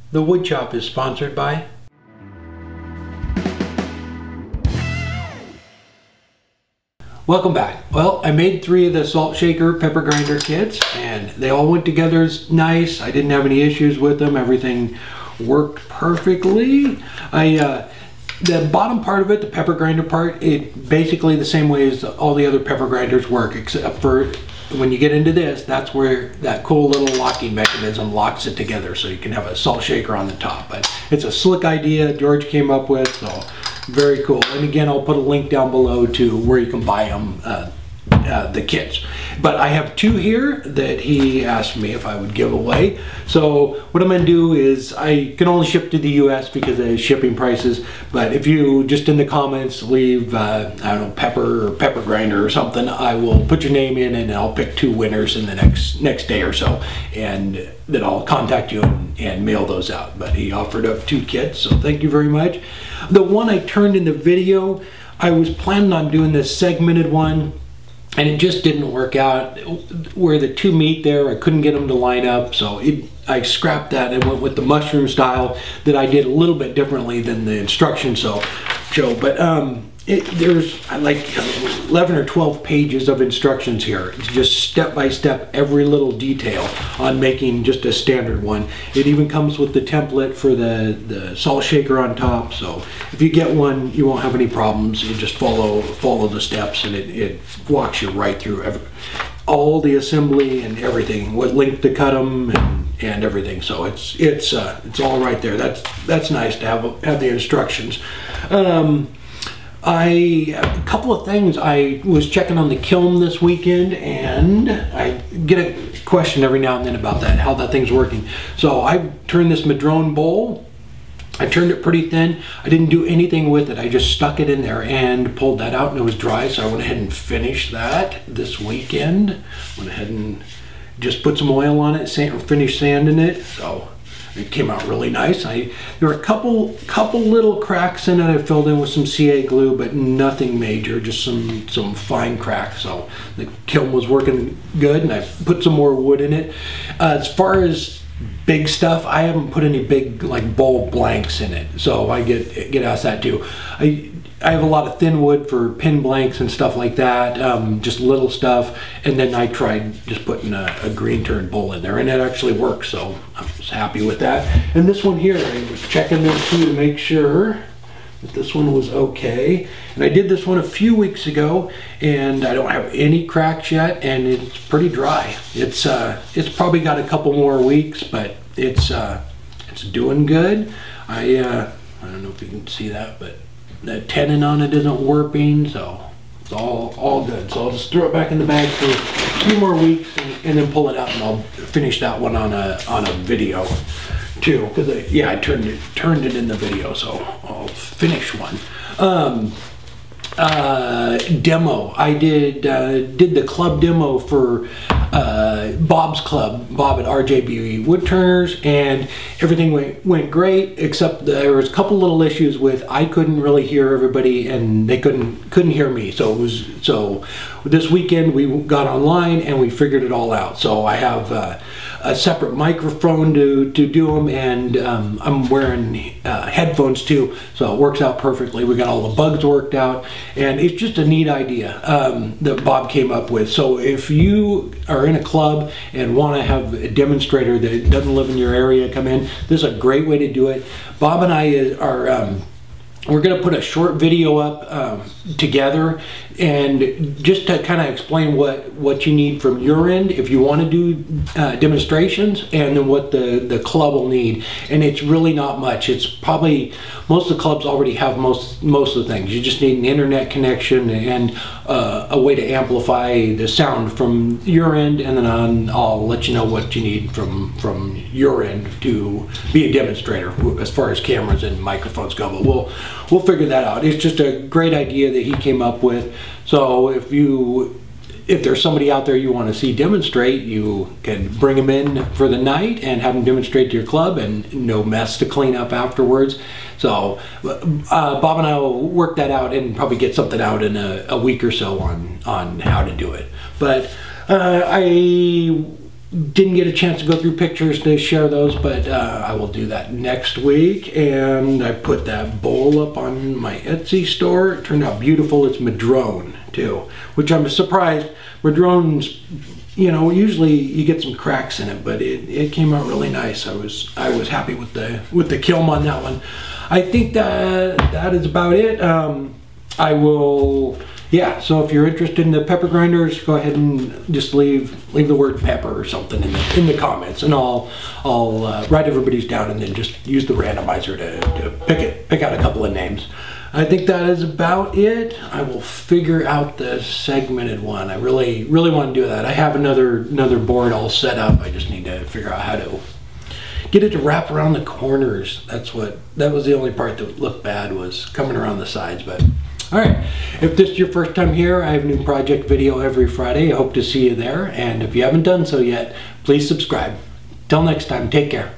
The Wood Chop is sponsored by Welcome back. Well, I made 3 of the salt shaker pepper grinder kits and they all went together nice. I didn't have any issues with them. Everything worked perfectly. The bottom part of it, the pepper grinder part, it basically the same way as all the other pepper grinders work, except for when you get into this, that's where that cool little locking mechanism locks it together so you can have a salt shaker on the top. But it's a slick idea George came up with, so very cool. And again, I'll put a link down below to where you can buy them, the kits. But I have 2 here that he asked me if I would give away. So what I'm going to do is, I can only ship to the US because of shipping prices, but if you just in the comments leave I don't know, pepper or pepper grinder or something, I will put your name in and I'll pick 2 winners in the next day or so, and then I'll contact you and mail those out. But he offered up 2 kits, so thank you very much. The one I turned in the video, I was planning on doing this segmented one, and it just didn't work out. Where the 2 meet there, I couldn't get them to line up, so I scrapped that and went with the mushroom style that I did a little bit differently than the instructions show. But there's like 11 or 12 pages of instructions here. It's just step by step, every little detail on making just a standard one. It even comes with the template for the salt shaker on top, so if you get one, you won't have any problems. You just follow the steps and it walks you right through all the assembly and everything, what length to cut them and everything. So it's all right there. That's nice to have the instructions. A couple of things. I was checking on the kiln this weekend and I get a question every now and then about that, how that thing's working. So I turned this Madrone bowl. I turned it pretty thin. I didn't do anything with it. I just stuck it in there and pulled that out and it was dry. So I went ahead and finished that this weekend. Went ahead and just put some oil on it, finished sanding it. So it came out really nice. There were a couple little cracks in it I filled in with some CA glue, but nothing major, just some fine cracks. So the kiln was working good and I put some more wood in it. As far as big stuff, I haven't put any big like bowl blanks in it, so I get asked that too. I have a lot of thin wood for pin blanks and stuff like that, just little stuff, and then I tried just putting a green turned bowl in there and it actually works, so I was happy with that. And this one here, I was checking this too to make sure that this one was okay. And I did this one a few weeks ago and I don't have any cracks yet and it's pretty dry. It's probably got a couple more weeks, but it's doing good. I don't know if you can see that, but the tenon on it isn't warping, so it's all good. So I'll just throw it back in the bag for a few more weeks and then pull it out and I'll finish that one on a video too, because I turned it in the video, so I'll finish one. Demo. I did the club demo for Bob's club, Bob at RJB Woodturners, and everything went great, except there was a couple little issues with I couldn't really hear everybody and they couldn't hear me. So this weekend we got online and we figured it all out. So I have a separate microphone to do them, and I'm wearing headphones too, so it works out perfectly. We got all the bugs worked out, and it's just a neat idea that Bob came up with. So if you are in a club and want to have a demonstrator that doesn't live in your area come in, this is a great way to do it. Bob and I are we're going to put a short video up together, and just to kind of explain what you need from your end if you want to do demonstrations, and then what the club will need. And it's really not much. It's probably, most of the clubs already have most of the things. You just need an internet connection and a way to amplify the sound from your end, and then I'll let you know what you need from your end to be a demonstrator as far as cameras and microphones go. But we'll figure that out. It's just a great idea that he came up with. So if there's somebody out there you want to see demonstrate, you can bring them in for the night and have them demonstrate to your club, and no mess to clean up afterwards. So Bob and I will work that out and probably get something out in a week or so on how to do it. But I didn't get a chance to go through pictures to share those, but I will do that next week. And I put that bowl up on my Etsy store. It turned out beautiful. It's madrone too, which I'm surprised. Madrone's, you know, usually you get some cracks in it, but it came out really nice. I was happy with the kiln on that one. I think that is about it. I will. Yeah, so if you're interested in the pepper grinders, go ahead and just leave the word pepper or something in the comments, and I'll write everybody's down and then just use the randomizer to pick out a couple of names. I think that is about it. I will figure out the segmented one. I really want to do that. I have another board all set up. I just need to figure out how to get it to wrap around the corners. That was the only part that looked bad, was coming around the sides, but. All right, if this is your first time here, I have a new project video every Friday. I hope to see you there. And if you haven't done so yet, please subscribe. Till next time, take care.